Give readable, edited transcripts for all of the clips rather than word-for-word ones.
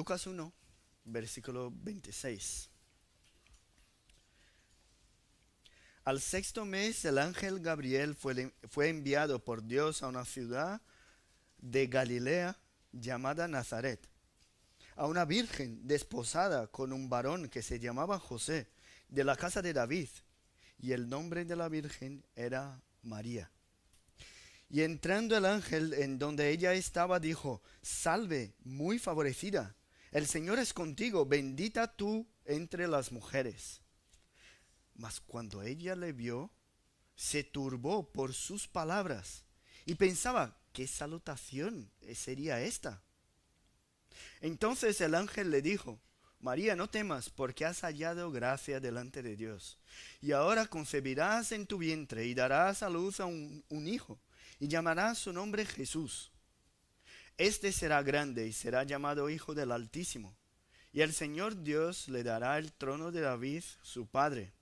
Lucas 1, versículo 26. Al sexto mes el ángel Gabriel fue enviado por Dios a una ciudad de Galilea llamada Nazaret, a una virgen desposada con un varón que se llamaba José, de la casa de David, y el nombre de la virgen era María. Y entrando el ángel en donde ella estaba, dijo: Salve, muy favorecida, el Señor es contigo, bendita tú entre las mujeres. Mas cuando ella le vio, se turbó por sus palabras y pensaba: ¿qué salutación sería esta? Entonces el ángel le dijo: María, no temas, porque has hallado gracia delante de Dios. Y ahora concebirás en tu vientre y darás a luz a un hijo, y llamarás su nombre Jesús. Este será grande y será llamado Hijo del Altísimo. Y el Señor Dios le dará el trono de David, su padre.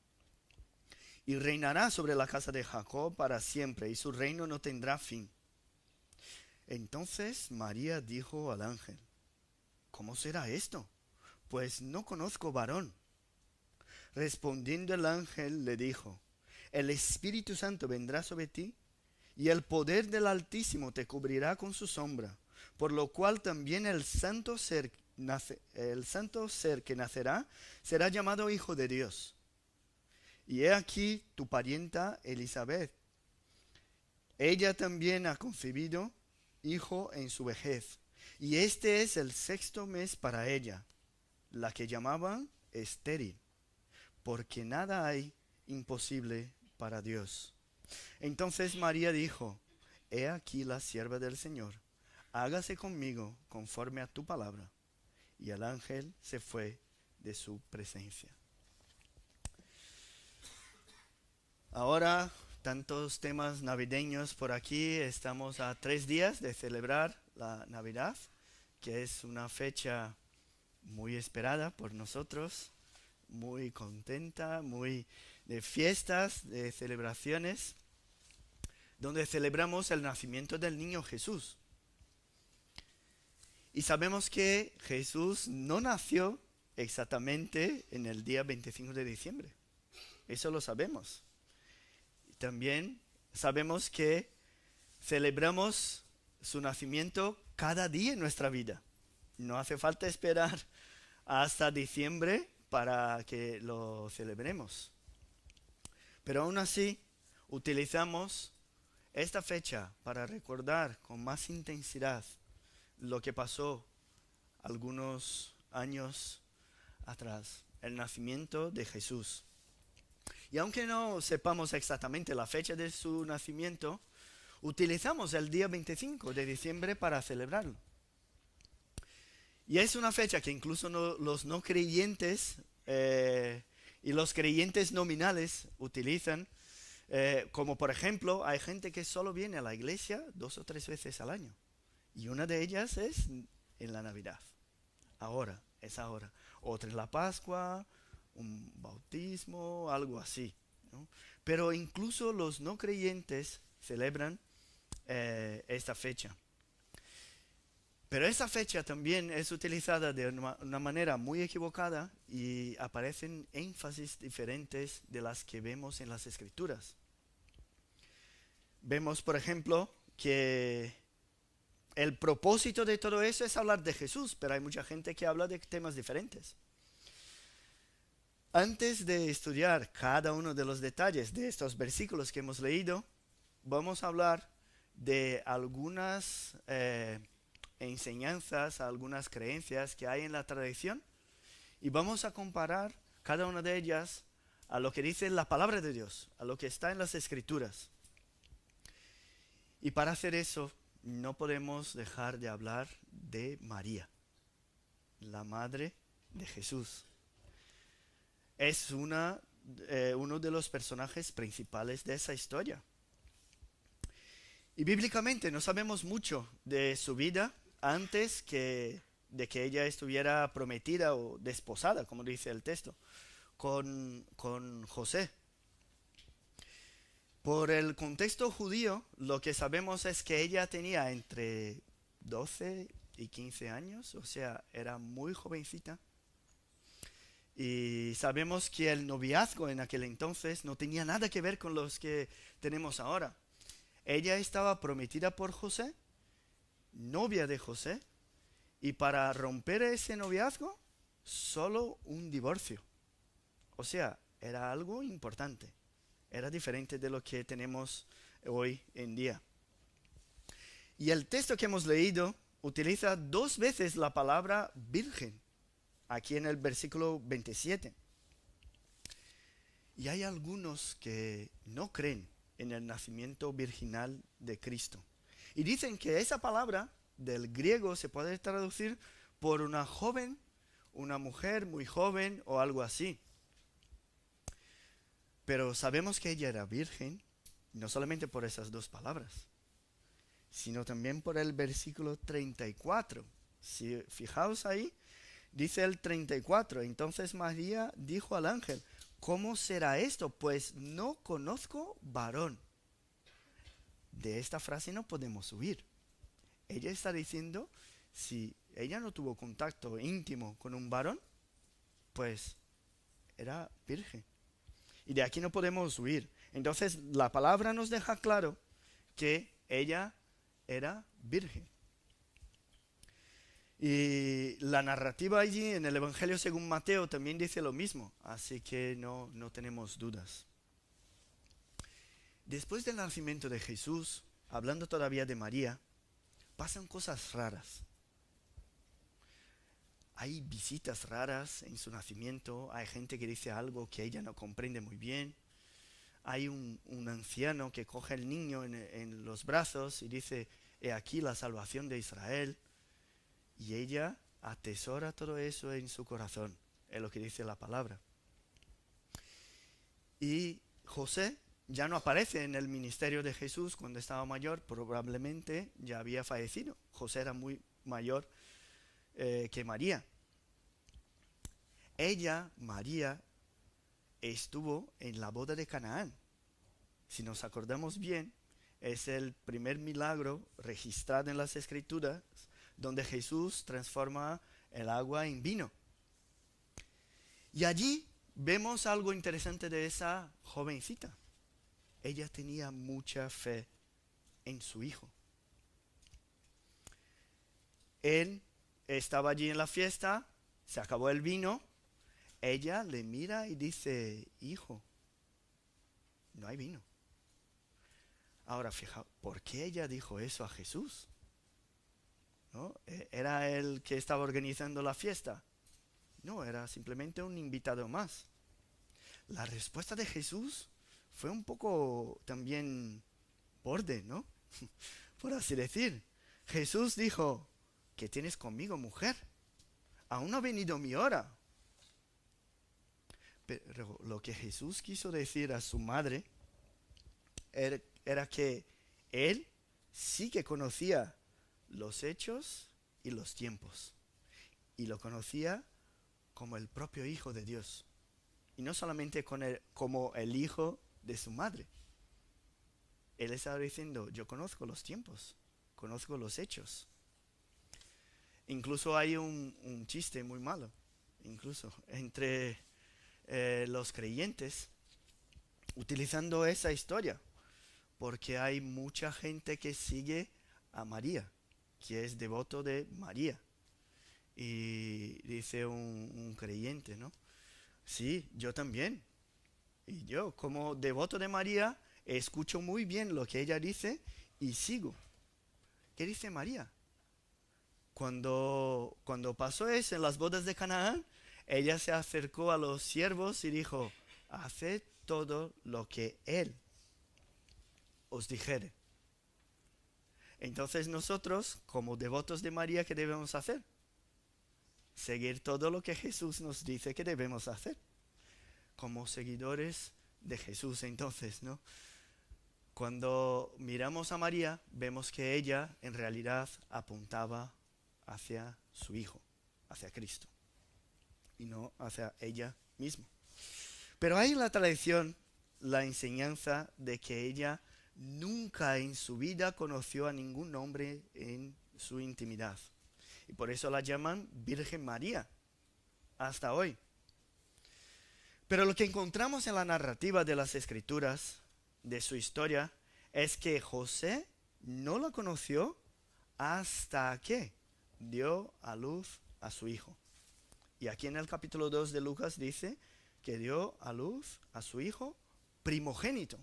Y reinará sobre la casa de Jacob para siempre, y su reino no tendrá fin. Entonces María dijo al ángel: ¿Cómo será esto? Pues no conozco varón. Respondiendo el ángel le dijo: El Espíritu Santo vendrá sobre ti, y el poder del Altísimo te cubrirá con su sombra, por lo cual también el santo ser que nacerá será llamado Hijo de Dios. Y he aquí tu parienta Elizabeth. Ella también ha concebido hijo en su vejez, y este es el sexto mes para ella, la que llamaban estéril, porque nada hay imposible para Dios. Entonces María dijo: He aquí la sierva del Señor, hágase conmigo conforme a tu palabra. Y el ángel se fue de su presencia. Ahora, tantos temas navideños por aquí. Estamos a 3 días de celebrar la Navidad, que es una fecha muy esperada por nosotros, muy contenta, muy de fiestas, de celebraciones, donde celebramos el nacimiento del niño Jesús. Y sabemos que Jesús no nació exactamente en el día 25 de diciembre. Eso lo sabemos. También sabemos que celebramos su nacimiento cada día en nuestra vida. No hace falta esperar hasta diciembre para que lo celebremos. Pero aún así, utilizamos esta fecha para recordar con más intensidad lo que pasó algunos años atrás, el nacimiento de Jesús. Y aunque no sepamos exactamente la fecha de su nacimiento, utilizamos el día 25 de diciembre para celebrarlo. Y es una fecha que incluso los no creyentes y los creyentes nominales utilizan, como por ejemplo, hay gente que solo viene a la iglesia 2 o 3 veces al año. Y una de ellas es en la Navidad. Ahora, es ahora. Otra es la Pascua, un bautismo, algo así, ¿no? Pero incluso los no creyentes celebran esta fecha. Pero esta fecha también es utilizada de una manera muy equivocada y aparecen énfasis diferentes de las que vemos en las Escrituras. Vemos, por ejemplo, que el propósito de todo eso es hablar de Jesús, pero hay mucha gente que habla de temas diferentes. Antes de estudiar cada uno de los detalles de estos versículos que hemos leído, vamos a hablar de algunas enseñanzas, algunas creencias que hay en la tradición, y vamos a comparar cada una de ellas a lo que dice la palabra de Dios, a lo que está en las Escrituras. Y para hacer eso, no podemos dejar de hablar de María, la madre de Jesús. Es uno de los personajes principales de esa historia. Y bíblicamente no sabemos mucho de su vida antes de que ella estuviera prometida o desposada, como dice el texto, con José. Por el contexto judío, lo que sabemos es que ella tenía entre 12 15 años, o sea, era muy jovencita. Y sabemos que el noviazgo en aquel entonces no tenía nada que ver con los que tenemos ahora. Ella estaba prometida por José, novia de José, y para romper ese noviazgo, solo un divorcio. O sea, era algo importante. Era diferente de lo que tenemos hoy en día. Y el texto que hemos leído utiliza 2 veces la palabra virgen, aquí en el versículo 27. Y hay algunos que no creen en el nacimiento virginal de Cristo. Y dicen que esa palabra del griego se puede traducir por una joven, una mujer muy joven o algo así. Pero sabemos que ella era virgen, no solamente por esas 2 palabras, sino también por el versículo 34. Si fijaos ahí, dice el 34, entonces María dijo al ángel, ¿cómo será esto? Pues no conozco varón. De esta frase no podemos huir. Ella está diciendo, si ella no tuvo contacto íntimo con un varón, pues era virgen. Y de aquí no podemos huir. Entonces la palabra nos deja claro que ella era virgen. Y la narrativa allí en el Evangelio según Mateo también dice lo mismo, así que no tenemos dudas. Después del nacimiento de Jesús, hablando todavía de María, pasan cosas raras. Hay visitas raras en su nacimiento, hay gente que dice algo que ella no comprende muy bien. Hay un anciano que coge al niño en los brazos y dice, he aquí la salvación de Israel. Y ella atesora todo eso en su corazón, es lo que dice la palabra. Y José ya no aparece en el ministerio de Jesús cuando estaba mayor, probablemente ya había fallecido. José era muy mayor que María. Ella, María, estuvo en la boda de Canaán. Si nos acordamos bien, es el primer milagro registrado en las Escrituras donde Jesús transforma el agua en vino. Y allí vemos algo interesante de esa jovencita. Ella tenía mucha fe en su hijo. Él estaba allí en la fiesta, se acabó el vino, ella le mira y dice, hijo, no hay vino. Ahora, fijaos, ¿por qué ella dijo eso a Jesús? ¿No? ¿Era él que estaba organizando la fiesta? No, era simplemente un invitado más. La respuesta de Jesús fue un poco también borde, ¿no? Por así decir. Jesús dijo, ¿qué tienes conmigo, mujer? Aún no ha venido mi hora. Pero lo que Jesús quiso decir a su madre era que él sí que conocía los hechos y los tiempos. Y lo conocía como el propio Hijo de Dios. Y no solamente como el hijo de su madre. Él estaba diciendo, yo conozco los tiempos, conozco los hechos. Incluso hay un chiste muy malo, incluso entre los creyentes, utilizando esa historia. Porque hay mucha gente que sigue a María, que es devoto de María. Y dice un creyente, ¿no? Sí, yo también. Y yo, como devoto de María, escucho muy bien lo que ella dice y sigo. ¿Qué dice María? Cuando pasó eso en las bodas de Canaán, ella se acercó a los siervos y dijo, haced todo lo que él os dijere. Entonces nosotros, como devotos de María, ¿qué debemos hacer? Seguir todo lo que Jesús nos dice que debemos hacer. Como seguidores de Jesús, entonces, ¿no? Cuando miramos a María, vemos que ella en realidad apuntaba hacia su Hijo, hacia Cristo, y no hacia ella misma. Pero hay en la tradición la enseñanza de que ella nunca en su vida conoció a ningún hombre en su intimidad. Y por eso la llaman Virgen María hasta hoy. Pero lo que encontramos en la narrativa de las Escrituras, de su historia, es que José no la conoció hasta que dio a luz a su hijo. Y aquí en el capítulo 2 de Lucas dice que dio a luz a su hijo primogénito.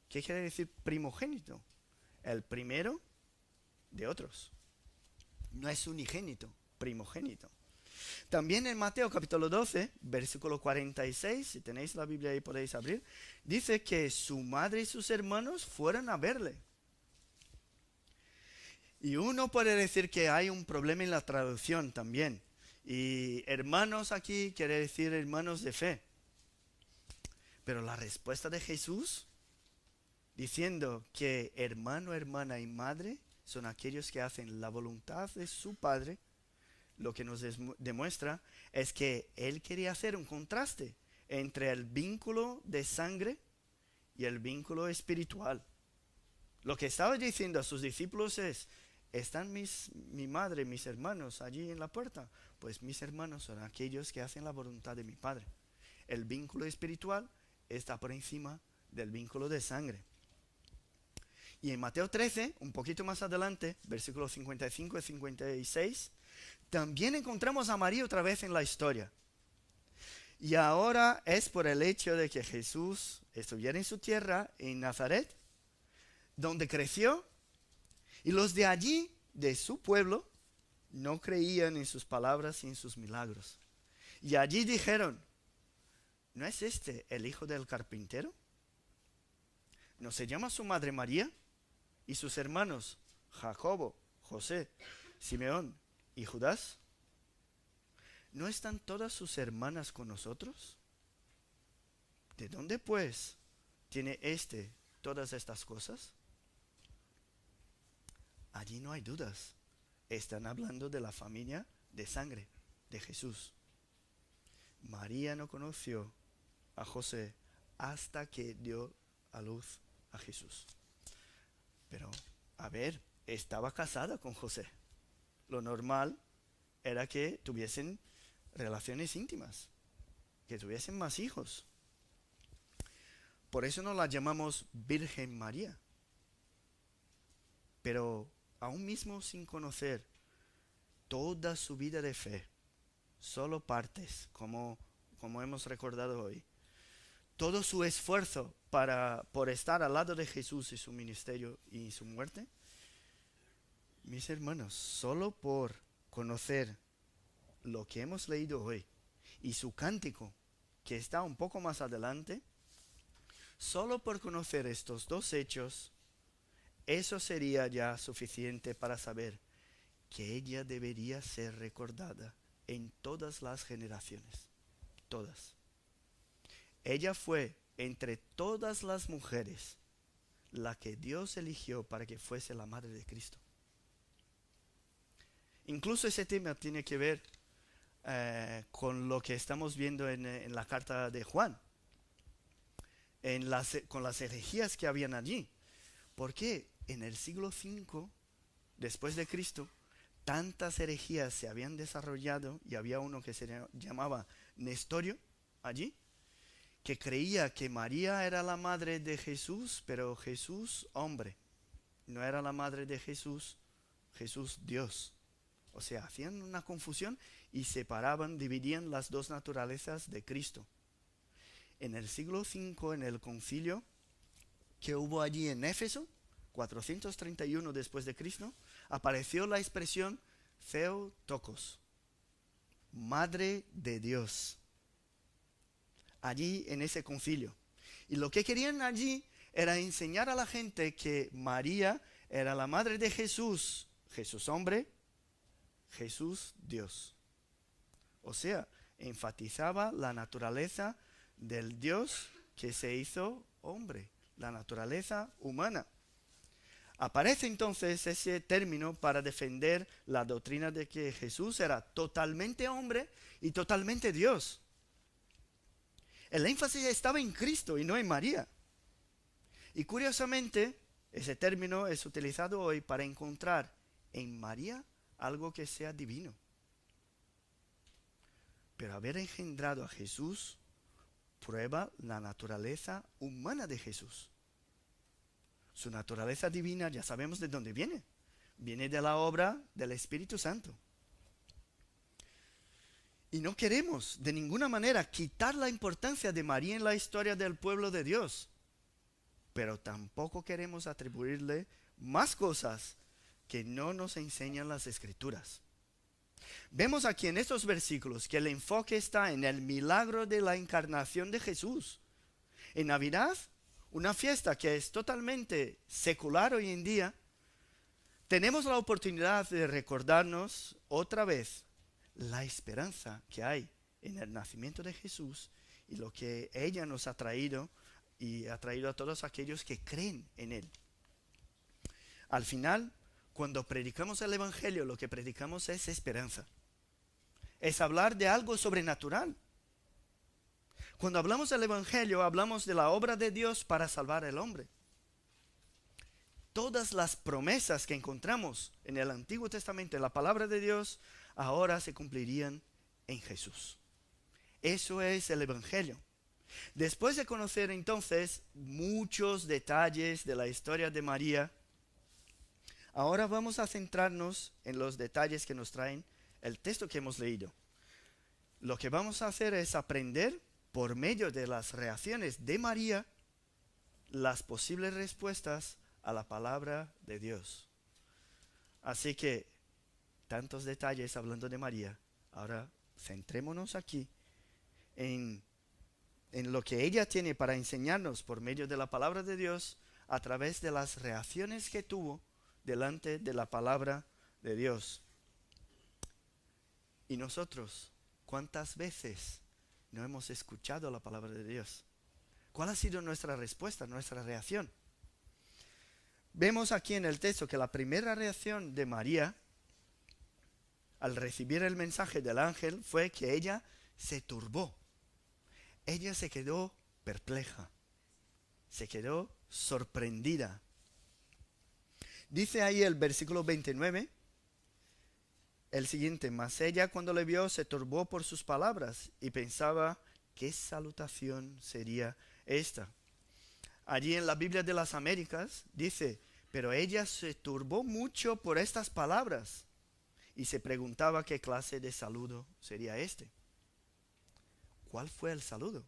¿Qué quiere decir primogénito? El primero de otros. No es unigénito, primogénito. También en Mateo capítulo 12, versículo 46, si tenéis la Biblia ahí podéis abrir, dice que su madre y sus hermanos fueron a verle. Y uno puede decir que hay un problema en la traducción también. Y hermanos aquí quiere decir hermanos de fe. Pero la respuesta de Jesús, diciendo que hermano, hermana y madre son aquellos que hacen la voluntad de su Padre, lo que nos demuestra es que Él quería hacer un contraste entre el vínculo de sangre y el vínculo espiritual. Lo que estaba diciendo a sus discípulos es, ¿están mi madre, mis hermanos allí en la puerta? Pues mis hermanos son aquellos que hacen la voluntad de mi Padre. El vínculo espiritual está por encima del vínculo de sangre. Y en Mateo 13, un poquito más adelante, versículos 55 y 56, también encontramos a María otra vez en la historia. Y ahora es por el hecho de que Jesús estuviera en su tierra, en Nazaret, donde creció, y los de allí, de su pueblo, no creían en sus palabras y en sus milagros. Y allí dijeron, ¿no es este el hijo del carpintero? ¿No se llama su madre María? ¿Y sus hermanos Jacobo, José, Simeón y Judas? ¿No están todas sus hermanas con nosotros? ¿De dónde pues tiene todas estas cosas? Allí no hay dudas. Están hablando de la familia de sangre de Jesús. María no conoció a José hasta que dio a luz a Jesús. Pero, a ver, estaba casada con José. Lo normal era que tuviesen relaciones íntimas, que tuviesen más hijos. Por eso no la llamamos Virgen María. Pero aún mismo sin conocer toda su vida de fe, solo partes, como hemos recordado hoy, todo su esfuerzo por estar al lado de Jesús y su ministerio y su muerte, mis hermanos, solo por conocer lo que hemos leído hoy y su cántico, que está un poco más adelante, solo por conocer estos dos hechos, eso sería ya suficiente para saber que ella debería ser recordada en todas las generaciones, todas. Ella fue entre todas las mujeres la que Dios eligió para que fuese la madre de Cristo. Incluso ese tema tiene que ver con lo que estamos viendo en la carta de Juan, con las herejías que habían allí. Porque en el siglo V después de Cristo, tantas herejías se habían desarrollado y había uno que se llamaba Nestorio allí, que creía que María era la madre de Jesús, pero Jesús hombre. No era la madre de Jesús, Jesús Dios. O sea, hacían una confusión y separaban, dividían las dos naturalezas de Cristo. En el siglo V, en el concilio que hubo allí en Éfeso, 431 después de Cristo, apareció la expresión Theotokos, Madre de Dios, allí en ese concilio. Y lo que querían allí era enseñar a la gente que María era la madre de Jesús, Jesús hombre, Jesús Dios. O sea, enfatizaba la naturaleza del Dios que se hizo hombre, la naturaleza humana. Aparece entonces ese término para defender la doctrina de que Jesús era totalmente hombre y totalmente Dios. El énfasis estaba en Cristo y no en María. Y curiosamente, ese término es utilizado hoy para encontrar en María algo que sea divino. Pero haber engendrado a Jesús prueba la naturaleza humana de Jesús. Su naturaleza divina ya sabemos de dónde viene. Viene de la obra del Espíritu Santo. Y no queremos de ninguna manera quitar la importancia de María en la historia del pueblo de Dios. Pero tampoco queremos atribuirle más cosas que no nos enseñan las Escrituras. Vemos aquí en estos versículos que el enfoque está en el milagro de la encarnación de Jesús. En Navidad, una fiesta que es totalmente secular hoy en día, tenemos la oportunidad de recordarnos otra vez la esperanza que hay en el nacimiento de Jesús y lo que ella nos ha traído y ha traído a todos aquellos que creen en Él. Al final, cuando predicamos el Evangelio, lo que predicamos es esperanza. Es hablar de algo sobrenatural. Cuando hablamos del Evangelio, hablamos de la obra de Dios para salvar al hombre. Todas las promesas que encontramos en el Antiguo Testamento, en la palabra de Dios, ahora se cumplirían en Jesús. Eso es el Evangelio. Después de conocer entonces muchos detalles de la historia de María, ahora vamos a centrarnos en los detalles que nos traen el texto que hemos leído. Lo que vamos a hacer es aprender por medio de las reacciones de María las posibles respuestas a la palabra de Dios. Así que tantos detalles hablando de María. Ahora centrémonos aquí en lo que ella tiene para enseñarnos por medio de la palabra de Dios a través de las reacciones que tuvo delante de la palabra de Dios. Y nosotros, ¿cuántas veces no hemos escuchado la palabra de Dios? ¿Cuál ha sido nuestra respuesta, nuestra reacción? Vemos aquí en el texto que la primera reacción de María al recibir el mensaje del ángel fue que ella se turbó. Ella se quedó perpleja, se quedó sorprendida. Dice ahí el versículo 29, el siguiente: mas ella cuando le vio se turbó por sus palabras y pensaba qué salutación sería esta. Allí en la Biblia de las Américas dice: pero ella se turbó mucho por estas palabras y se preguntaba qué clase de saludo sería este. ¿Cuál fue el saludo?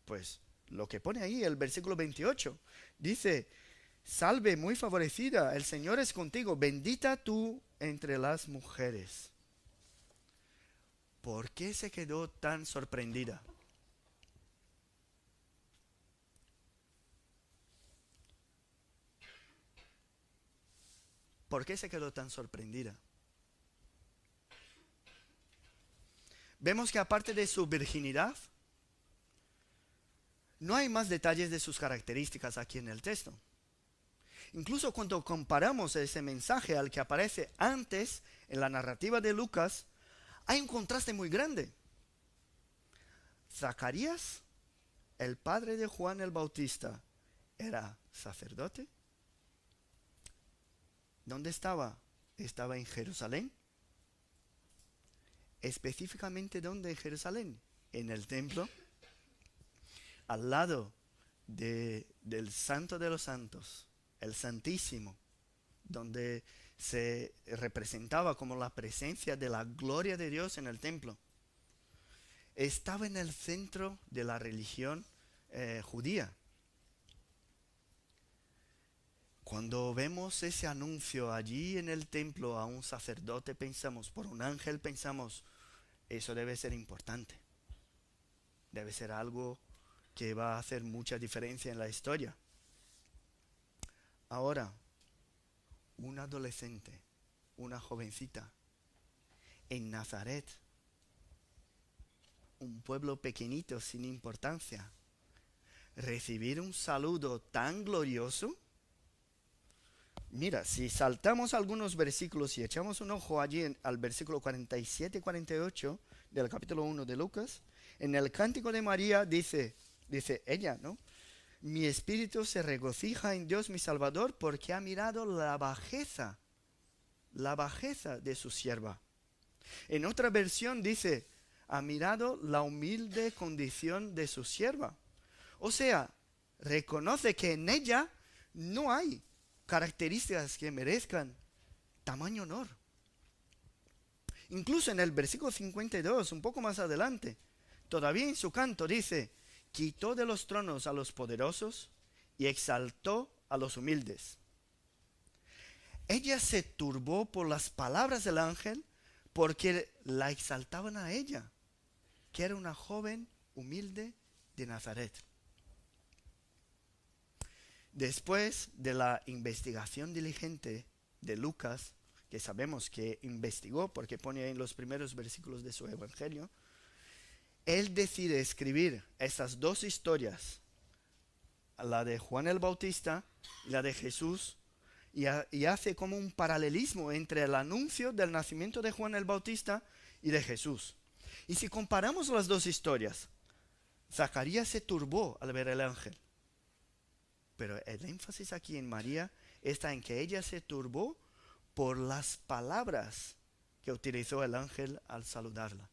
Pues lo que pone ahí el versículo 28. Dice: salve muy favorecida, el Señor es contigo, bendita tú entre las mujeres. ¿Por qué se quedó tan sorprendida? ¿Por qué se quedó tan sorprendida? Vemos que aparte de su virginidad, no hay más detalles de sus características aquí en el texto. Incluso cuando comparamos ese mensaje al que aparece antes en la narrativa de Lucas, hay un contraste muy grande. Zacarías, el padre de Juan el Bautista, era sacerdote. ¿Dónde estaba? Estaba en Jerusalén. Específicamente, ¿dónde en Jerusalén? En el templo, al lado del Santo de los Santos, el Santísimo, donde se representaba como la presencia de la gloria de Dios en el templo. Estaba en el centro de la religión judía. Cuando vemos ese anuncio allí en el templo a un sacerdote, pensamos, por un ángel, pensamos, eso debe ser importante. Debe ser algo que va a hacer mucha diferencia en la historia. Ahora, un adolescente, una jovencita, en Nazaret, un pueblo pequeñito sin importancia, recibir un saludo tan glorioso. Mira, si saltamos algunos versículos y echamos un ojo allí al versículo 47 y 48 del capítulo 1 de Lucas, en el Cántico de María dice ella, ¿no? Mi espíritu se regocija en Dios mi Salvador porque ha mirado la bajeza la bajeza de su sierva. En otra versión dice, ha mirado la humilde condición de su sierva. O sea, reconoce que en ella no hay características que merezcan tamaño honor. Incluso en el versículo 52, un poco más adelante, todavía en su canto dice, quitó de los tronos a los poderosos y exaltó a los humildes. Ella se turbó por las palabras del ángel porque la exaltaban a ella, que era una joven humilde de Nazaret. Después de la investigación diligente de Lucas, que sabemos que investigó porque pone en los primeros versículos de su evangelio, él decide escribir estas dos historias, la de Juan el Bautista y la de Jesús, y hace como un paralelismo entre el anuncio del nacimiento de Juan el Bautista y de Jesús. Y si comparamos las dos historias, Zacarías se turbó al ver el ángel. Pero el énfasis aquí en María está en que ella se turbó por las palabras que utilizó el ángel al saludarla.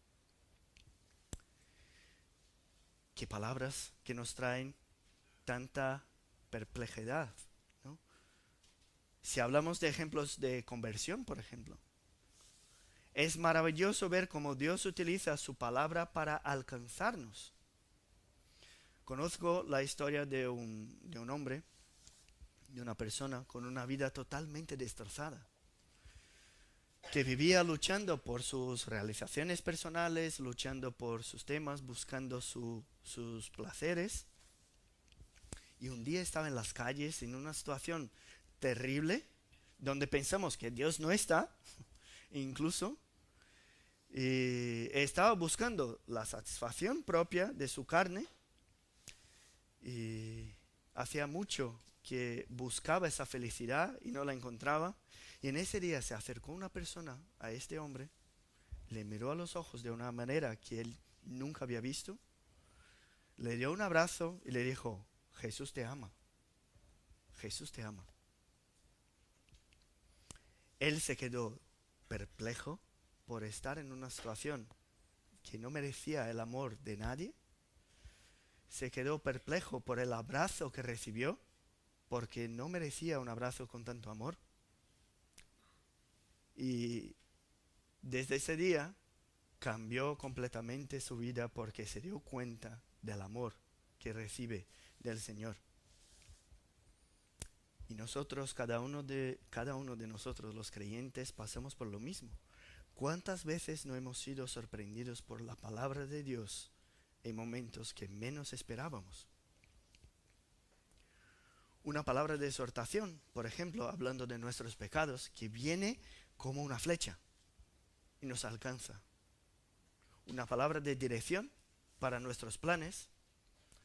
¿Qué palabras que nos traen tanta perplejidad? Si hablamos de ejemplos de conversión, por ejemplo, es maravilloso ver cómo Dios utiliza su palabra para alcanzarnos. Conozco la historia de un hombre, de una persona con una vida totalmente destrozada, que vivía luchando por sus realizaciones personales, luchando por sus temas, buscando sus placeres. Y un día estaba en las calles en una situación terrible, donde pensamos que Dios no está, incluso, y estaba buscando la satisfacción propia de su carne, y hacía mucho que buscaba esa felicidad y no la encontraba, y en ese día se acercó una persona a este hombre, le miró a los ojos de una manera que él nunca había visto, le dio un abrazo y le dijo, Jesús te ama, Jesús te ama. Él se quedó perplejo por estar en una situación que no merecía el amor de nadie. Se quedó perplejo por el abrazo que recibió, porque no merecía un abrazo con tanto amor. Y desde ese día cambió completamente su vida porque se dio cuenta del amor que recibe del Señor. Y nosotros, cada uno de nosotros, los creyentes, pasamos por lo mismo. ¿Cuántas veces no hemos sido sorprendidos por la palabra de Dios en momentos que menos esperábamos? Una palabra de exhortación, por ejemplo, hablando de nuestros pecados, que viene como una flecha y nos alcanza. Una palabra de dirección para nuestros planes.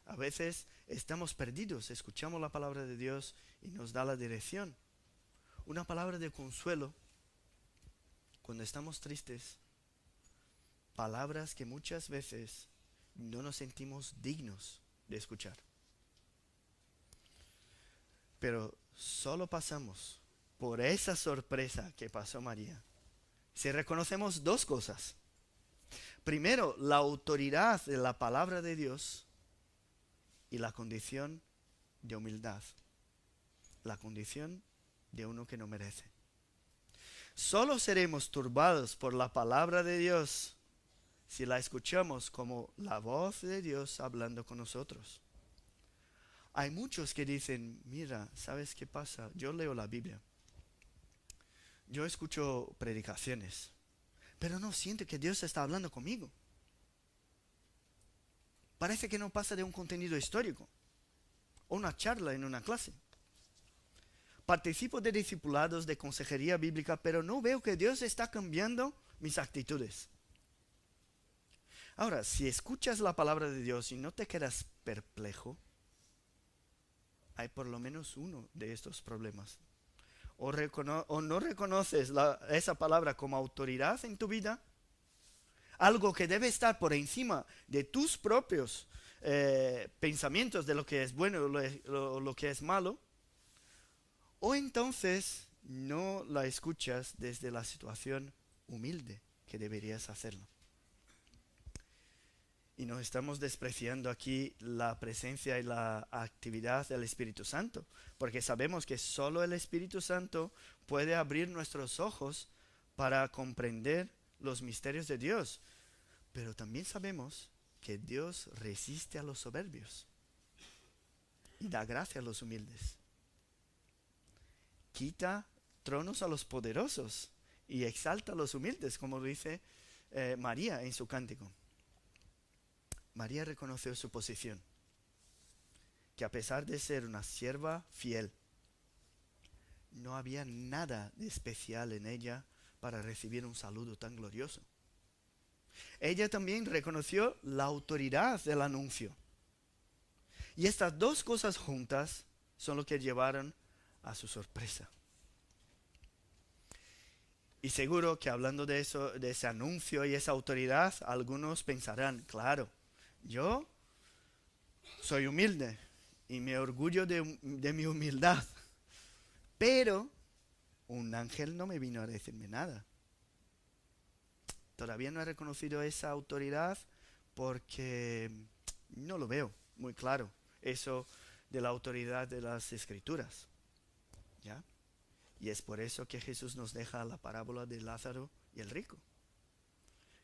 A veces estamos perdidos, escuchamos la palabra de Dios y nos da la dirección. Una palabra de consuelo cuando estamos tristes. Palabras que muchas veces no nos sentimos dignos de escuchar. Pero solo pasamos por esa sorpresa que pasó María si reconocemos dos cosas. Primero, la autoridad de la palabra de Dios y la condición de humildad. La condición de uno que no merece. Solo seremos turbados por la palabra de Dios si la escuchamos como la voz de Dios hablando con nosotros. Hay muchos que dicen, mira, ¿sabes qué pasa? Yo leo la Biblia. Yo escucho predicaciones, pero no siento que Dios está hablando conmigo. Parece que no pasa de un contenido histórico o una charla en una clase. Participo de discipulados de consejería bíblica, pero no veo que Dios está cambiando mis actitudes. Ahora, si escuchas la palabra de Dios y no te quedas perplejo, hay por lo menos uno de estos problemas. O no reconoces esa palabra como autoridad en tu vida, algo que debe estar por encima de tus propios pensamientos de lo que es bueno o lo que es malo. O entonces no la escuchas desde la situación humilde que deberías hacerlo. Y no estamos despreciando aquí la presencia y la actividad del Espíritu Santo, porque sabemos que solo el Espíritu Santo puede abrir nuestros ojos para comprender los misterios de Dios. Pero también sabemos que Dios resiste a los soberbios y da gracia a los humildes. Quita tronos a los poderosos y exalta a los humildes, como dice María en su cántico. María reconoció su posición, que a pesar de ser una sierva fiel, no había nada de especial en ella para recibir un saludo tan glorioso. Ella también reconoció la autoridad del anuncio. Y estas dos cosas juntas son lo que llevaron a su sorpresa. Y seguro que hablando de eso, de ese anuncio y esa autoridad, algunos pensarán, claro, yo soy humilde y me orgullo de mi humildad, pero un ángel no me vino a decirme nada. Todavía no he reconocido esa autoridad porque no lo veo muy claro, eso de la autoridad de las Escrituras. ¿Ya? Y es por eso que Jesús nos deja la parábola de Lázaro y el rico.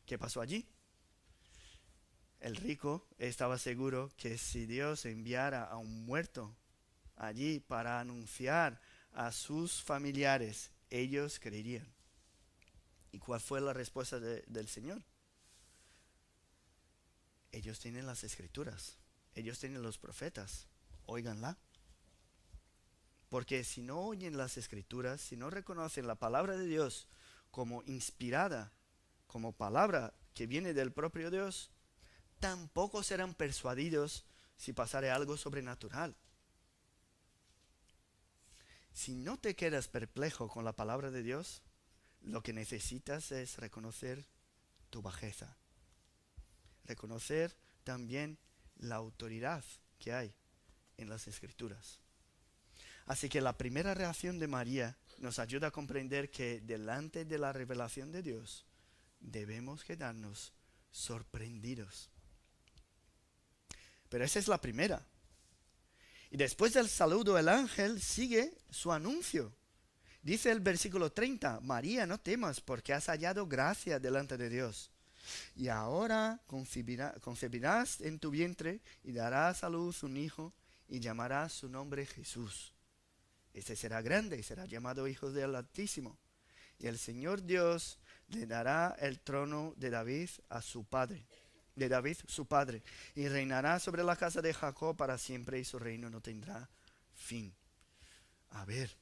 ¿Qué pasó allí? El rico estaba seguro que si Dios enviara a un muerto allí para anunciar a sus familiares, ellos creerían. ¿Y cuál fue la respuesta del Señor? Ellos tienen las Escrituras, ellos tienen los profetas, óiganla. Porque si no oyen las Escrituras, si no reconocen la palabra de Dios como inspirada, como palabra que viene del propio Dios, tampoco serán persuadidos si pasare algo sobrenatural. Si no te quedas perplejo con la palabra de Dios, lo que necesitas es reconocer tu bajeza. Reconocer también la autoridad que hay en las Escrituras. Así que la primera reacción de María nos ayuda a comprender que delante de la revelación de Dios debemos quedarnos sorprendidos. Pero esa es la primera. Y después del saludo el ángel sigue su anuncio. Dice el versículo 30, María, no temas porque has hallado gracia delante de Dios. Y ahora concebirás en tu vientre y darás a luz un hijo y llamarás su nombre Jesús. Este será grande y será llamado Hijo del Altísimo. Y el Señor Dios le dará el trono de David a su padre. De David su padre. Y reinará sobre la casa de Jacob para siempre y su reino no tendrá fin. A ver,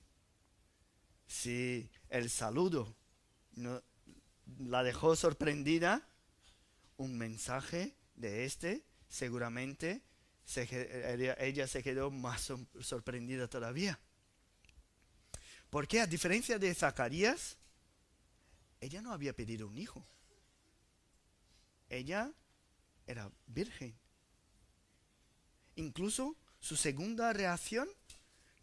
si el saludo no, la dejó sorprendida, un mensaje de este seguramente ella se quedó más sorprendida todavía. Porque a diferencia de Zacarías, ella no había pedido un hijo. Ella era virgen. Incluso su segunda reacción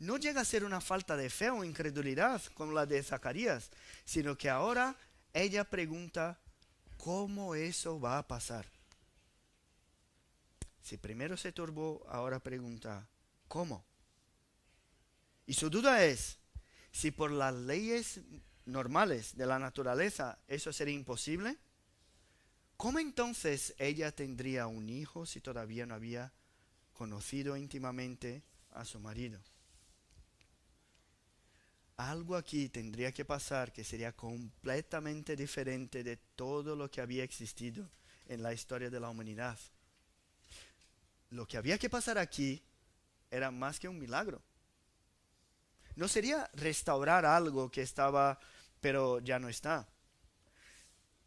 no llega a ser una falta de fe o incredulidad como la de Zacarías, sino que ahora ella pregunta, ¿cómo eso va a pasar? Si primero se turbó, ahora pregunta, ¿cómo? Y su duda es, si por las leyes normales de la naturaleza eso sería imposible, ¿cómo entonces ella tendría un hijo si todavía no había conocido íntimamente a su marido? Algo aquí tendría que pasar que sería completamente diferente de todo lo que había existido en la historia de la humanidad. Lo que había que pasar aquí era más que un milagro. No sería restaurar algo que estaba, pero ya no está.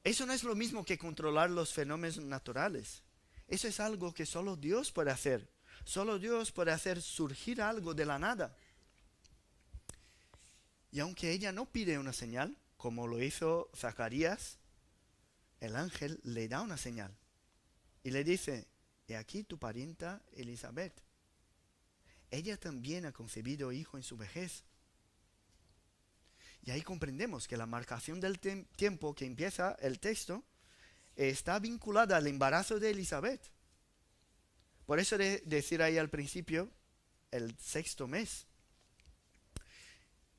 Eso no es lo mismo que controlar los fenómenos naturales. Eso es algo que solo Dios puede hacer. Solo Dios puede hacer surgir algo de la nada. Y aunque ella no pide una señal, como lo hizo Zacarías, el ángel le da una señal. Y le dice, he aquí tu parienta Elizabeth. Ella también ha concebido hijo en su vejez. Y ahí comprendemos que la marcación del tiempo que empieza el texto está vinculada al embarazo de Elizabeth. Por eso decir ahí al principio el sexto mes.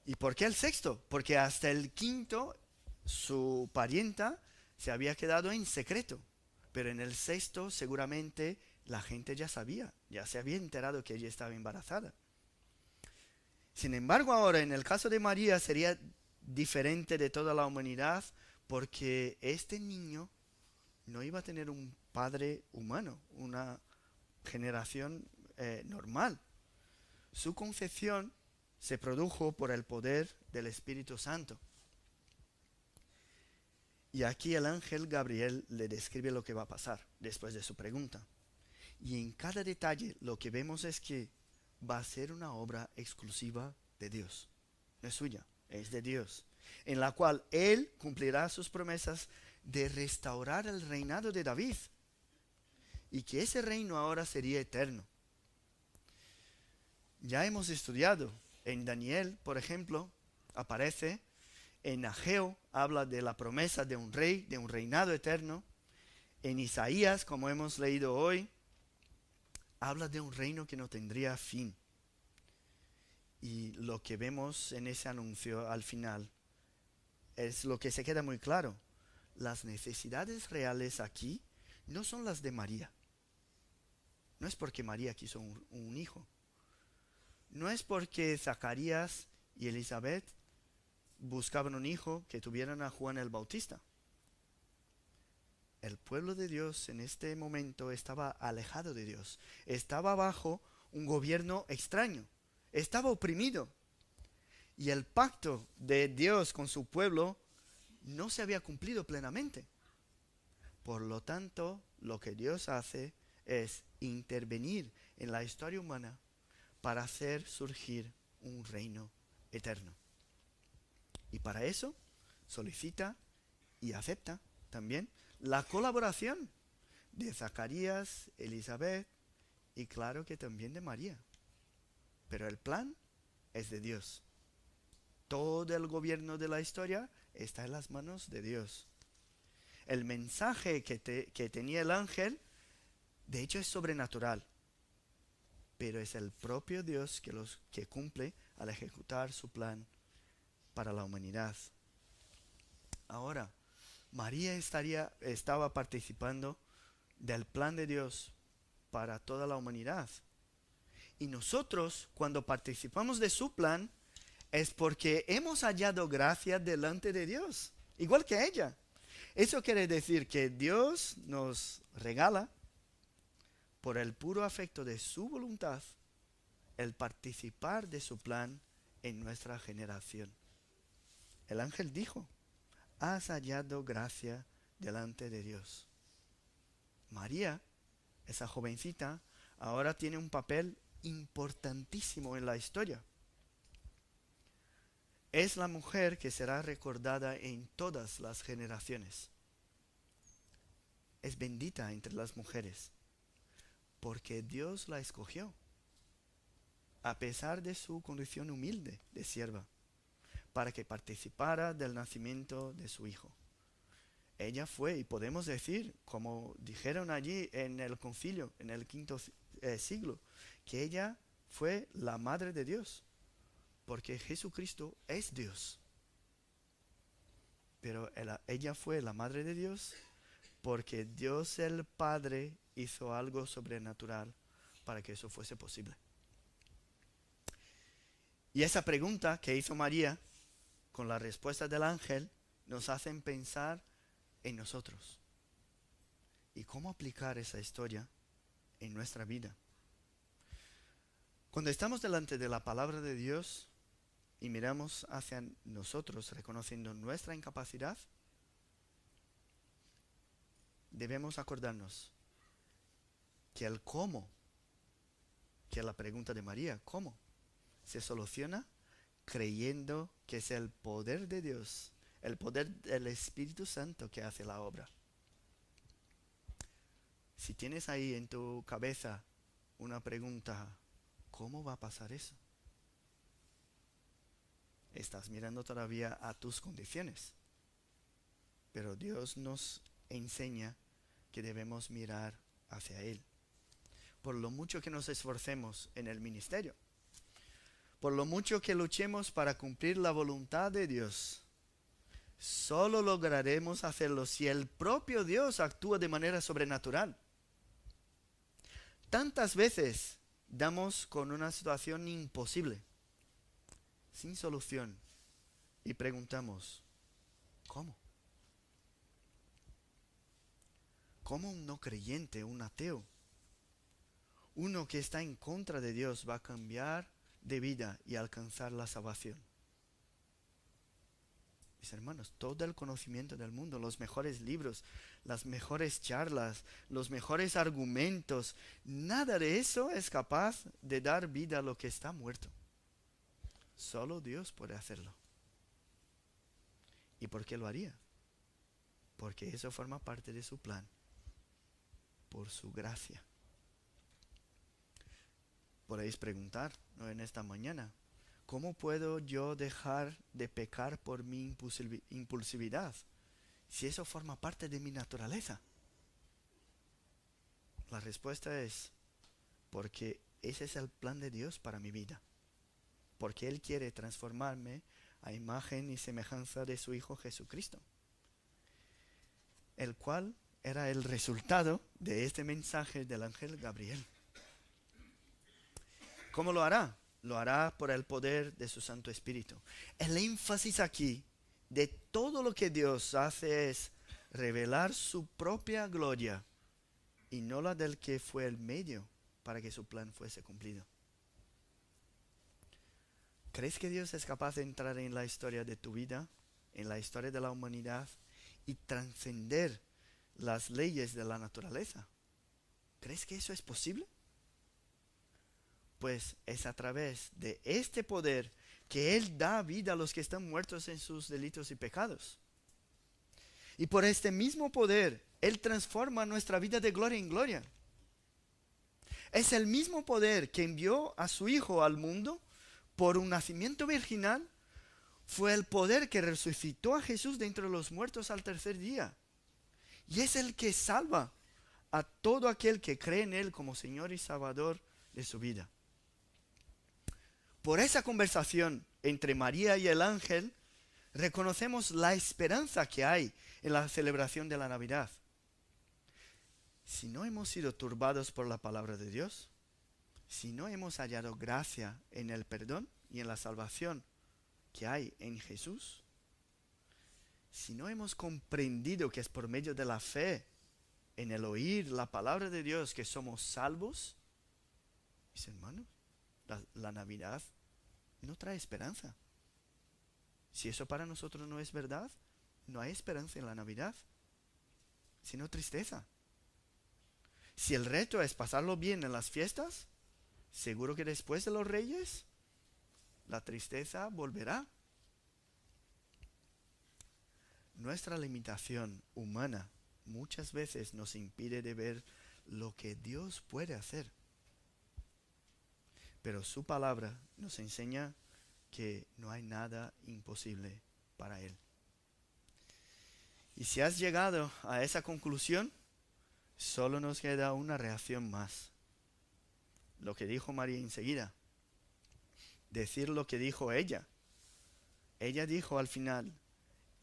¿Y por qué el sexto? Porque hasta el quinto su parienta se había quedado en secreto. Pero en el sexto seguramente la gente ya sabía, ya se había enterado que ella estaba embarazada. Sin embargo, ahora en el caso de María sería diferente de toda la humanidad porque este niño no iba a tener un padre humano, una generación normal. Su concepción se produjo por el poder del Espíritu Santo. Y aquí el ángel Gabriel le describe lo que va a pasar después de su pregunta. Y en cada detalle lo que vemos es que va a ser una obra exclusiva de Dios. No es suya, es de Dios. En la cual Él cumplirá sus promesas de restaurar el reinado de David. Y que ese reino ahora sería eterno. Ya hemos estudiado en Daniel, por ejemplo, aparece. En Ageo habla de la promesa de un rey, de un reinado eterno. En Isaías, como hemos leído hoy, habla de un reino que no tendría fin. Y lo que vemos en ese anuncio al final es lo que se queda muy claro. Las necesidades reales aquí no son las de María. No es porque María quiso un hijo. No es porque Zacarías y Elizabeth buscaban un hijo que tuvieran a Juan el Bautista. El pueblo de Dios en este momento estaba alejado de Dios. Estaba bajo un gobierno extraño. Estaba oprimido. Y el pacto de Dios con su pueblo no se había cumplido plenamente. Por lo tanto, lo que Dios hace es intervenir en la historia humana para hacer surgir un reino eterno. Y para eso solicita y acepta también la colaboración de Zacarías, Elizabeth y claro que también de María. Pero el plan es de Dios. Todo el gobierno de la historia está en las manos de Dios. El mensaje que tenía el ángel, de hecho, es sobrenatural. Pero es el propio Dios que cumple al ejecutar su plan para la humanidad. Ahora, María estaba participando del plan de Dios para toda la humanidad. Y nosotros, cuando participamos de su plan, es porque hemos hallado gracia delante de Dios, igual que ella. Eso quiere decir que Dios nos regala, por el puro afecto de su voluntad, el participar de su plan en nuestra generación. El ángel dijo: has hallado gracia delante de Dios. María, esa jovencita, ahora tiene un papel importantísimo en la historia. Es la mujer que será recordada en todas las generaciones. Es bendita entre las mujeres, porque Dios la escogió, a pesar de su condición humilde de sierva, para que participara del nacimiento de su hijo. Ella fue, y podemos decir, como dijeron allí en el concilio, en el quinto siglo, que ella fue la madre de Dios, porque Jesucristo es Dios. Pero ella fue la madre de Dios porque Dios el Padre hizo algo sobrenatural para que eso fuese posible. Y esa pregunta que hizo María con la respuesta del ángel nos hacen pensar en nosotros y cómo aplicar esa historia en nuestra vida. Cuando estamos delante de la palabra de Dios y miramos hacia nosotros reconociendo nuestra incapacidad, debemos acordarnos que el cómo, que es la pregunta de María, ¿cómo? Se soluciona creyendo que es el poder de Dios, el poder del Espíritu Santo que hace la obra. Si tienes ahí en tu cabeza una pregunta, ¿cómo va a pasar eso? estás mirando todavía a tus condiciones. Pero Dios nos enseña que debemos mirar hacia Él. Por lo mucho que nos esforcemos en el ministerio, por lo mucho que luchemos para cumplir la voluntad de Dios, solo lograremos hacerlo si el propio Dios actúa de manera sobrenatural. Tantas veces damos con una situación imposible, sin solución, y preguntamos, ¿cómo? ¿Cómo un no creyente, un ateo, uno que está en contra de Dios, va a cambiar de vida y alcanzar la salvación? Mis hermanos, todo el conocimiento del mundo, los mejores libros, las mejores charlas, los mejores argumentos, nada de eso es capaz de dar vida a lo que está muerto. Solo Dios puede hacerlo. ¿Y por qué lo haría? Porque eso forma parte de su plan, por su gracia. Podéis preguntar, ¿no?, en esta mañana, ¿cómo puedo yo dejar de pecar por mi impulsividad si eso forma parte de mi naturaleza? La respuesta es porque ese es el plan de Dios para mi vida. Porque Él quiere transformarme a imagen y semejanza de su Hijo Jesucristo, el cual era el resultado de este mensaje del ángel Gabriel. ¿Cómo lo hará? Lo hará por el poder de su Santo Espíritu. El énfasis aquí de todo lo que Dios hace es revelar su propia gloria y no la del que fue el medio para que su plan fuese cumplido. ¿Crees que Dios es capaz de entrar en la historia de tu vida, en la historia de la humanidad y trascender las leyes de la naturaleza? ¿Crees que eso es posible? Pues es a través de este poder que Él da vida a los que están muertos en sus delitos y pecados. Y por este mismo poder, Él transforma nuestra vida de gloria en gloria. Es el mismo poder que envió a su Hijo al mundo por un nacimiento virginal. Fue el poder que resucitó a Jesús de entre los muertos al tercer día. Y es el que salva a todo aquel que cree en Él como Señor y Salvador de su vida. Por esa conversación entre María y el ángel, reconocemos la esperanza que hay en la celebración de la Navidad. Si no hemos sido turbados por la palabra de Dios, si no hemos hallado gracia en el perdón y en la salvación que hay en Jesús, si no hemos comprendido que es por medio de la fe, en el oír la palabra de Dios, que somos salvos, mis hermanos, la Navidad no trae esperanza. Si eso para nosotros no es verdad, no hay esperanza en la Navidad, sino tristeza. Si el reto es pasarlo bien en las fiestas, seguro que después de los Reyes, la tristeza volverá. Nuestra limitación humana muchas veces nos impide de ver lo que Dios puede hacer. Pero su palabra nos enseña que no hay nada imposible para Él. Y si has llegado a esa conclusión, solo nos queda una reacción más. Lo que dijo María enseguida. Decir lo que dijo ella. Ella dijo al final,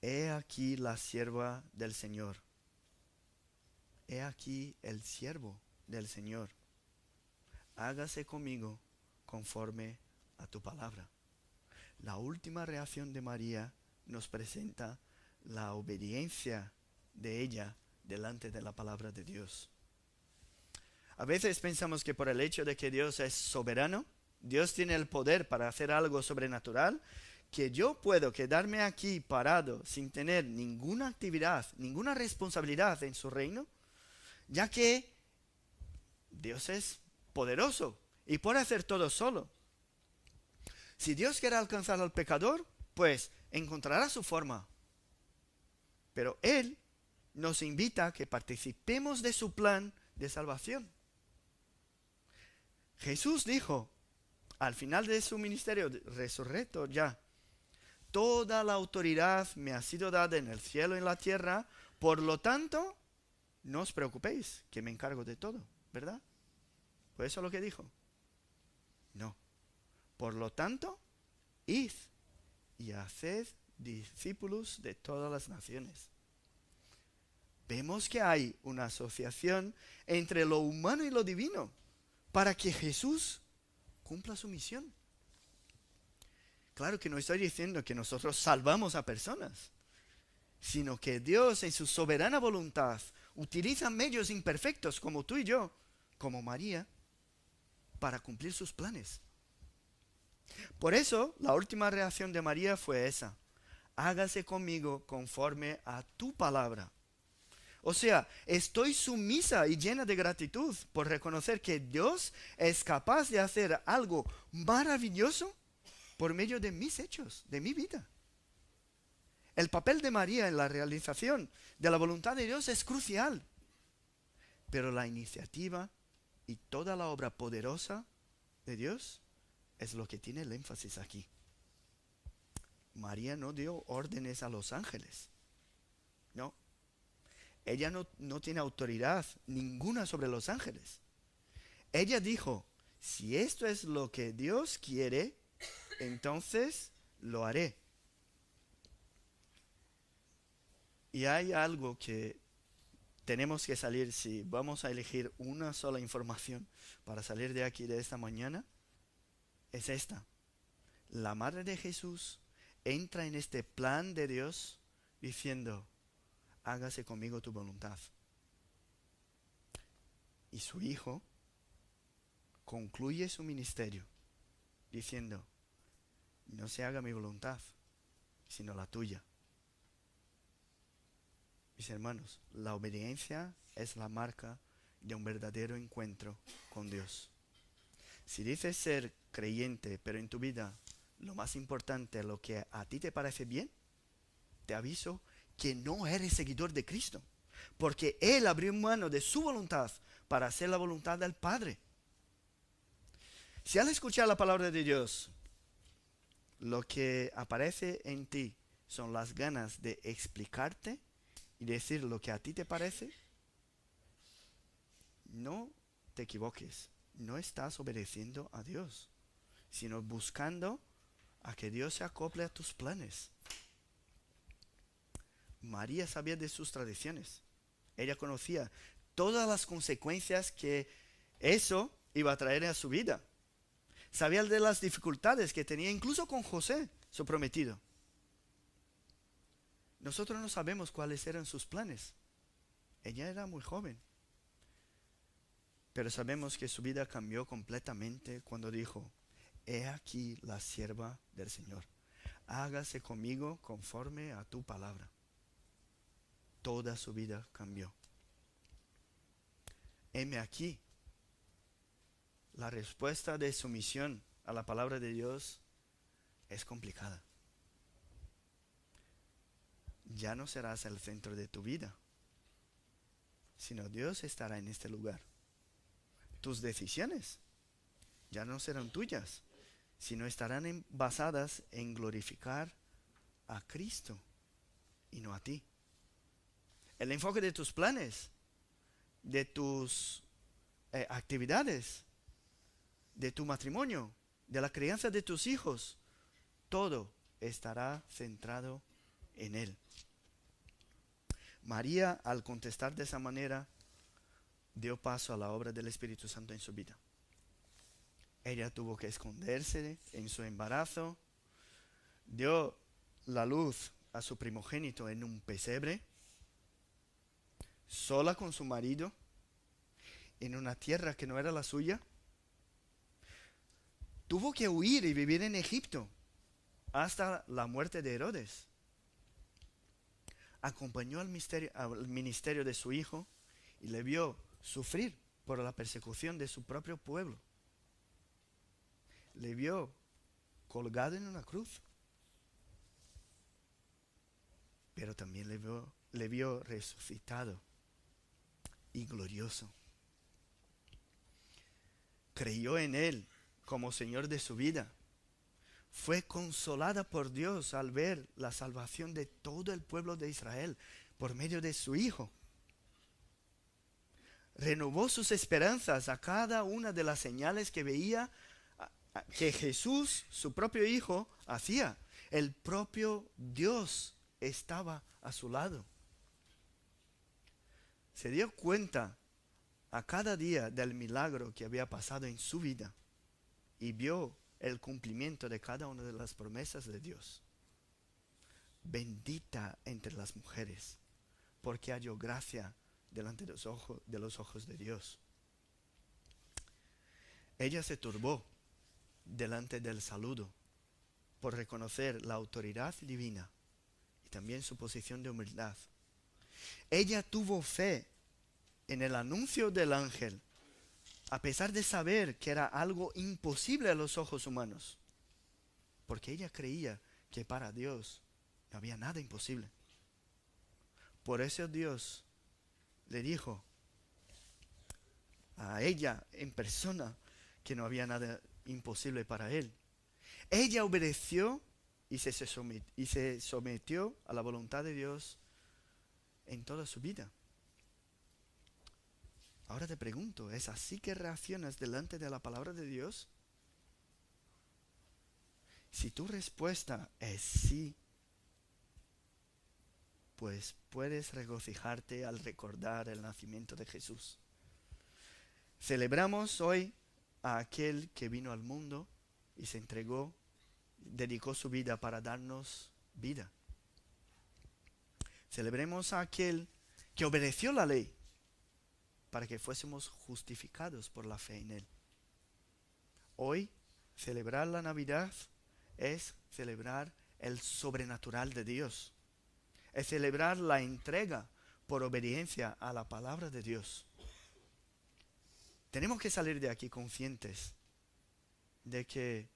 he aquí la sierva del Señor. He aquí el siervo del Señor. Hágase conmigo conforme a tu palabra. La última reacción de María nos presenta la obediencia de ella delante de la palabra de Dios. A veces pensamos que por el hecho de que Dios es soberano, Dios tiene el poder para hacer algo sobrenatural, que yo puedo quedarme aquí parado sin tener ninguna actividad, ninguna responsabilidad en su reino, ya que Dios es poderoso y puede hacer todo solo. Si Dios quiere alcanzar al pecador, pues encontrará su forma. Pero Él nos invita a que participemos de su plan de salvación. Jesús dijo, al final de su ministerio resurrecto ya, toda la autoridad me ha sido dada en el cielo y en la tierra, por lo tanto, no os preocupéis, que me encargo de todo, ¿verdad? ¿Fue eso lo que dijo? No. Por lo tanto, id y haced discípulos de todas las naciones. Vemos que hay una asociación entre lo humano y lo divino para que Jesús cumpla su misión. Claro que no estoy diciendo que nosotros salvamos a personas, sino que Dios en su soberana voluntad utiliza medios imperfectos como tú y yo, como María, para cumplir sus planes. Por eso, la última reacción de María fue esa: hágase conmigo conforme a tu palabra. O sea, estoy sumisa y llena de gratitud por reconocer que Dios es capaz de hacer algo maravilloso por medio de mis hechos, de mi vida. El papel de María en la realización de la voluntad de Dios es crucial, pero la iniciativa y toda la obra poderosa de Dios es lo que tiene el énfasis aquí. María no dio órdenes a los ángeles. No. Ella no tiene autoridad ninguna sobre los ángeles. Ella dijo: si esto es lo que Dios quiere, entonces lo haré. Y hay algo que tenemos que salir, si vamos a elegir una sola información para salir de aquí de esta mañana, es esta. La Madre de Jesús entra en este plan de Dios diciendo: hágase conmigo tu voluntad. Y su Hijo concluye su ministerio diciendo: no se haga mi voluntad, sino la tuya. Mis hermanos, la obediencia es la marca de un verdadero encuentro con Dios. Si dices ser creyente, pero en tu vida lo más importante, lo que a ti te parece bien, te aviso que no eres seguidor de Cristo, porque Él abrió mano de su voluntad para hacer la voluntad del Padre. Si al escuchar la palabra de Dios, lo que aparece en ti son las ganas de explicarte y decir lo que a ti te parece, no te equivoques, no estás obedeciendo a Dios, sino buscando a que Dios se acople a tus planes. María sabía de sus tradiciones. Ella conocía todas las consecuencias que eso iba a traer a su vida. Sabía de las dificultades que tenía incluso con José, su prometido. Nosotros no sabemos cuáles eran sus planes. Ella era muy joven. Pero sabemos que su vida cambió completamente cuando dijo: he aquí la sierva del Señor. Hágase conmigo conforme a tu palabra. Toda su vida cambió. Heme aquí. La respuesta de sumisión a la palabra de Dios es complicada. Ya no serás el centro de tu vida, sino Dios estará en este lugar. Tus decisiones ya no serán tuyas, sino estarán basadas en glorificar a Cristo y no a ti. El enfoque de tus planes, de tus actividades, de tu matrimonio, de la crianza de tus hijos, todo estará centrado en Él. María, al contestar de esa manera, dio paso a la obra del Espíritu Santo en su vida. Ella tuvo que esconderse en su embarazo, dio la luz a su primogénito en un pesebre, sola con su marido, en una tierra que no era la suya. Tuvo que huir y vivir en Egipto hasta la muerte de Herodes. Acompañó al ministerio de su hijo y le vio sufrir por la persecución de su propio pueblo. Le vio colgado en una cruz, pero también le vio resucitado y glorioso. Creyó en Él como Señor de su vida. fue consolada por Dios al ver la salvación de todo el pueblo de Israel por medio de su Hijo. Renovó sus esperanzas a cada una de las señales que veía que Jesús, su propio Hijo, hacía. El propio Dios estaba a su lado. Se dio cuenta a cada día del milagro que había pasado en su vida y vio el cumplimiento de cada una de las promesas de Dios. Bendita entre las mujeres, porque halló gracia delante de los ojos de Dios. Ella se turbó delante del saludo por reconocer la autoridad divina y también su posición de humildad. Ella tuvo fe en el anuncio del ángel, a pesar de saber que era algo imposible a los ojos humanos, porque ella creía que para Dios no había nada imposible. Por eso Dios le dijo a ella en persona que no había nada imposible para él. Ella obedeció y se sometió a la voluntad de Dios en toda su vida. Ahora te pregunto, ¿es así que reaccionas delante de la palabra de Dios? Si tu respuesta es sí, pues puedes regocijarte al recordar el nacimiento de Jesús. Celebramos hoy a aquel que vino al mundo y se entregó, dedicó su vida para darnos vida. Celebremos a aquel que obedeció la ley para que fuésemos justificados por la fe en él. Hoy, celebrar la Navidad es celebrar el sobrenatural de Dios. Es celebrar la entrega por obediencia a la palabra de Dios. Tenemos que salir de aquí conscientes de que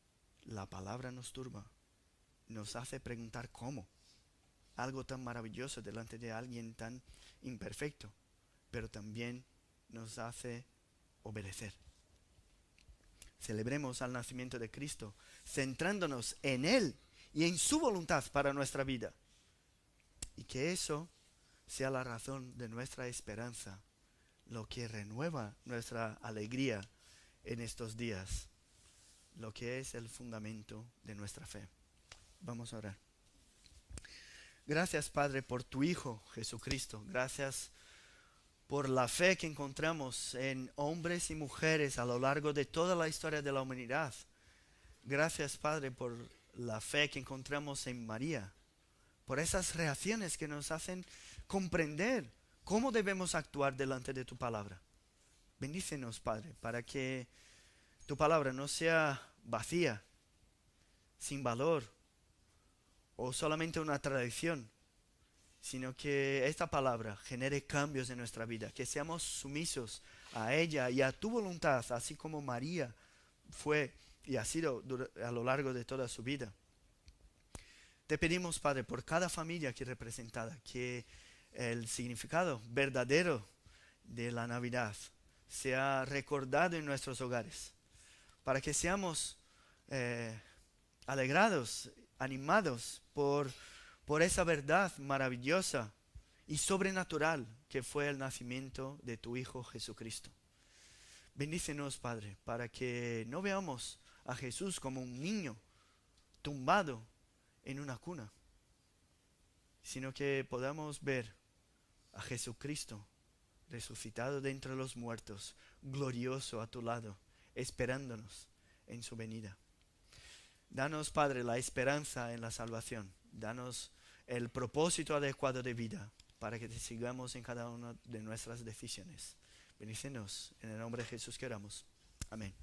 la palabra nos turba, nos hace preguntar cómo. Algo tan maravilloso delante de alguien tan imperfecto, pero también nos hace obedecer. Celebremos al nacimiento de Cristo, centrándonos en Él y en su voluntad para nuestra vida. Y que eso sea la razón de nuestra esperanza, lo que renueva nuestra alegría en estos días, lo que es el fundamento de nuestra fe. Vamos a orar. Gracias, Padre, por tu Hijo Jesucristo. Gracias por la fe que encontramos en hombres y mujeres a lo largo de toda la historia de la humanidad. Gracias, Padre, por la fe que encontramos en María, por esas reacciones que nos hacen comprender cómo debemos actuar delante de tu palabra. Bendícenos, Padre, para que tu palabra no sea vacía, sin valor o solamente una tradición, sino que esta palabra genere cambios en nuestra vida, que seamos sumisos a ella y a tu voluntad, así como María fue y ha sido a lo largo de toda su vida. Te pedimos, Padre, por cada familia aquí representada, que el significado verdadero de la Navidad sea recordado en nuestros hogares, para que seamos alegrados, animados por esa verdad maravillosa y sobrenatural que fue el nacimiento de tu Hijo Jesucristo. Bendícenos, Padre, para que no veamos a Jesús como un niño tumbado en una cuna, sino que podamos ver a Jesucristo resucitado de entre los muertos, glorioso a tu lado, esperándonos en su venida. Danos, Padre, la esperanza en la salvación. Danos el propósito adecuado de vida para que te sigamos en cada una de nuestras decisiones. Bendícenos en el nombre de Jesús que oramos. Amén.